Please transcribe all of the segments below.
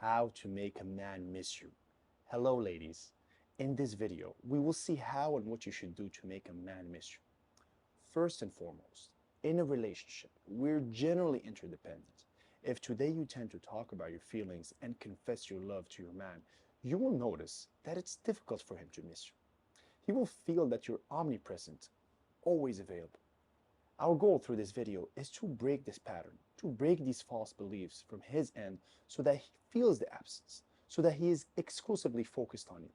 How to make a man miss you. Hello, ladies. In this video, we will see how and what you should do to make a man miss you. First and foremost, in a relationship, we're generally interdependent. If today you tend to talk about your feelings and confess your love to your man, you will notice that it's difficult for him to miss you. He will feel that you're omnipresent, always available. Our goal through this video is to break this pattern, to break these false beliefs from his end so that he feels the absence, so that he is exclusively focused on you.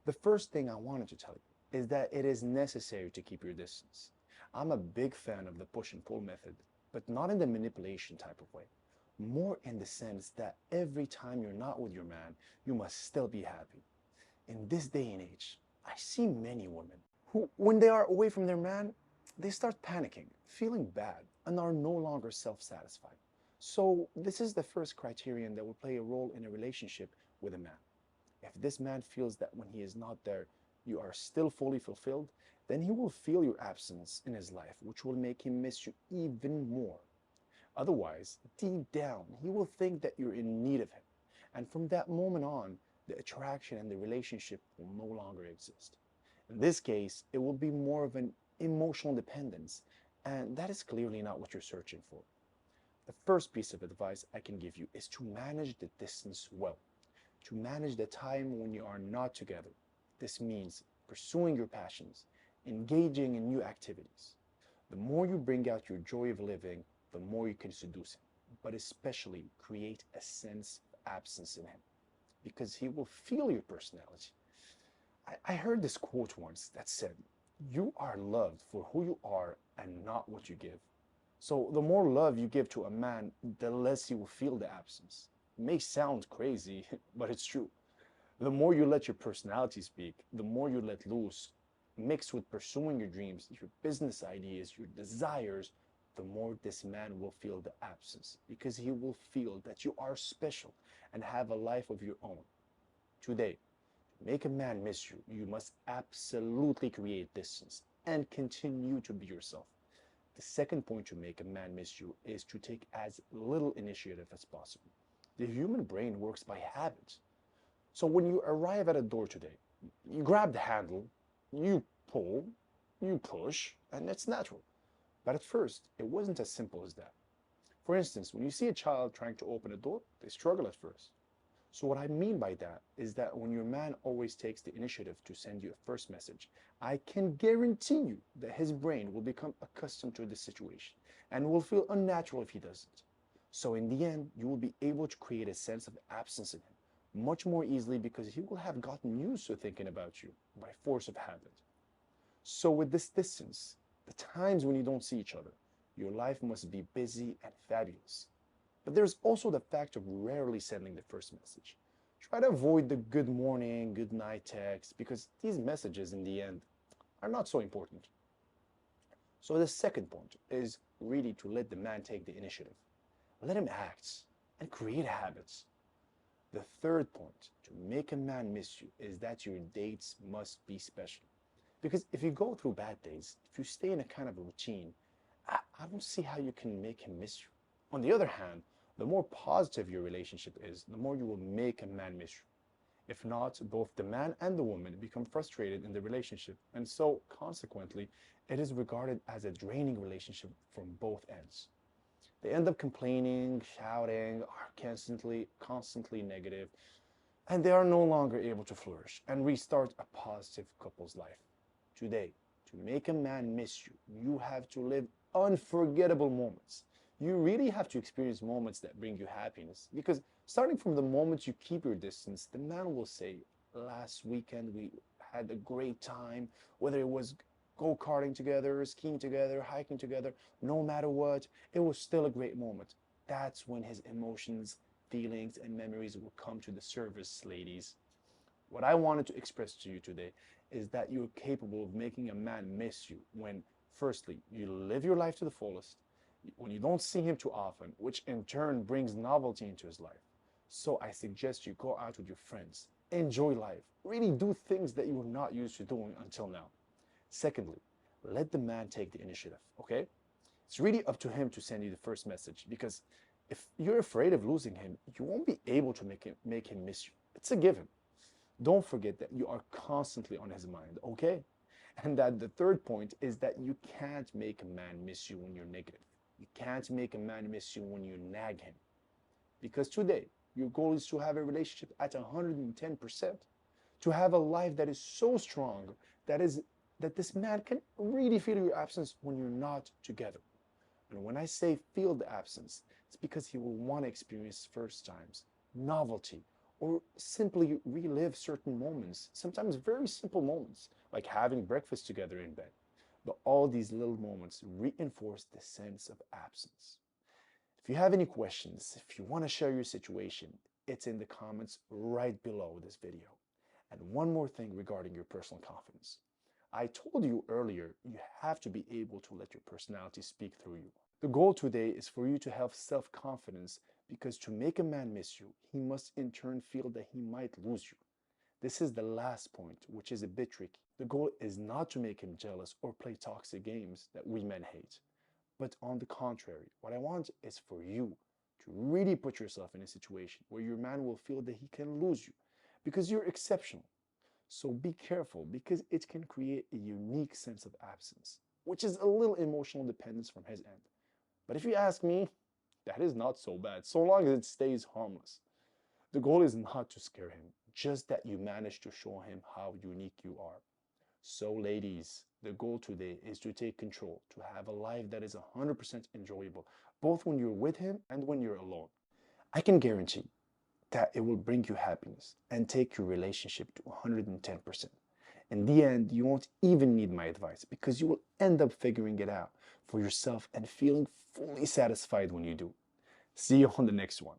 The first thing I wanted to tell you is that it is necessary to keep your distance. I'm a big fan of the push and pull method, but not in the manipulation type of way. More in the sense that every time you're not with your man, you must still be happy. In this day and age, I see many women who, when they are away from their man, they start panicking, feeling bad, and are no longer self-satisfied. So this is the first criterion that will play a role in a relationship with a man. If this man feels that when he is not there, you are still fully fulfilled, then he will feel your absence in his life, which will make him miss you even more. Otherwise, deep down, he will think that you're in need of him. And from that moment on, the attraction and the relationship will no longer exist. In this case, it will be more of an emotional dependence, and that is clearly not what you're searching for. The first piece of advice I can give you is to manage the distance well, to manage the time when you are not together. This means pursuing your passions, engaging in new activities. The more you bring out your joy of living, the more you can seduce him, but especially create a sense of absence in him, because he will feel your personality. I heard this quote once that said, "You are loved for who you are and not what you give." So the more love you give to a man, the less he will feel the absence. It may sound crazy, but it's true. The more you let your personality speak, the more you let loose, mixed with pursuing your dreams, your business ideas, your desires, the more this man will feel the absence, because he will feel that you are special and have a life of your own. Today, make a man miss you, you must absolutely create distance and continue to be yourself. The second point to make a man miss you is to take as little initiative as possible. The human brain works by habit. So when you arrive at a door today, you grab the handle, you pull, you push, and it's natural. But at first, it wasn't as simple as that. For instance, when you see a child trying to open a door, they struggle at first. So what I mean by that is that when your man always takes the initiative to send you a first message, I can guarantee you that his brain will become accustomed to this situation and will feel unnatural if he doesn't. So in the end, you will be able to create a sense of absence in him much more easily because he will have gotten used to thinking about you by force of habit. So with this distance, the times when you don't see each other, your life must be busy and fabulous. But there's also the fact of rarely sending the first message. Try to avoid the good morning, good night text because these messages in the end are not so important. So the second point is really to let the man take the initiative. Let him act and create habits. The third point to make a man miss you is that your dates must be special. Because if you go through bad days, if you stay in a kind of a routine, I don't see how you can make him miss you. On the other hand, the more positive your relationship is, the more you will make a man miss you. If not, both the man and the woman become frustrated in the relationship, and so, consequently, it is regarded as a draining relationship from both ends. They end up complaining, shouting, are constantly negative, and they are no longer able to flourish and restart a positive couple's life. Today, to make a man miss you, you have to live unforgettable moments. You really have to experience moments that bring you happiness because starting from the moment you keep your distance, the man will say, "Last weekend we had a great time, whether it was go-karting together, skiing together, hiking together, no matter what, it was still a great moment." That's when his emotions, feelings, and memories will come to the surface, ladies. What I wanted to express to you today is that you're capable of making a man miss you when, firstly, you live your life to the fullest, when you don't see him too often, which in turn brings novelty into his life. So I suggest you go out with your friends, enjoy life, really do things that you were not used to doing until now. Secondly, let the man take the initiative, okay? It's really up to him to send you the first message because If you're afraid of losing him, you won't be able to make him miss you. It's a given. Don't forget that you are constantly on his mind, okay? And that the third point is that you can't make a man miss you when you're negative. You can't make a man miss you when you nag him. Because today, your goal is to have a relationship at 110%, to have a life that is so strong that this man can really feel your absence when you're not together. And when I say feel the absence, it's because he will want to experience first times, novelty, or simply relive certain moments, sometimes very simple moments, like having breakfast together in bed. But all these little moments reinforce the sense of absence. If you have any questions, if you want to share your situation, it's in the comments right below this video. And one more thing regarding your personal confidence. I told you earlier, you have to be able to let your personality speak through you. The goal today is for you to have self-confidence, because to make a man miss you, he must in turn feel that he might lose you. This is the last point, which is a bit tricky. The goal is not to make him jealous or play toxic games that we men hate. But on the contrary, what I want is for you to really put yourself in a situation where your man will feel that he can lose you, because you're exceptional. So be careful, because it can create a unique sense of absence, which is a little emotional dependence from his end. But if you ask me, that is not so bad, so long as it stays harmless. The goal is not to scare him, just that you manage to show him how unique you are. So ladies, the goal today is to take control, to have a life that is 100% enjoyable, both when you're with him and when you're alone. I can guarantee that it will bring you happiness and take your relationship to 110%. In the end, you won't even need my advice, because you will end up figuring it out for yourself and feeling fully satisfied when you do. See you on the next one.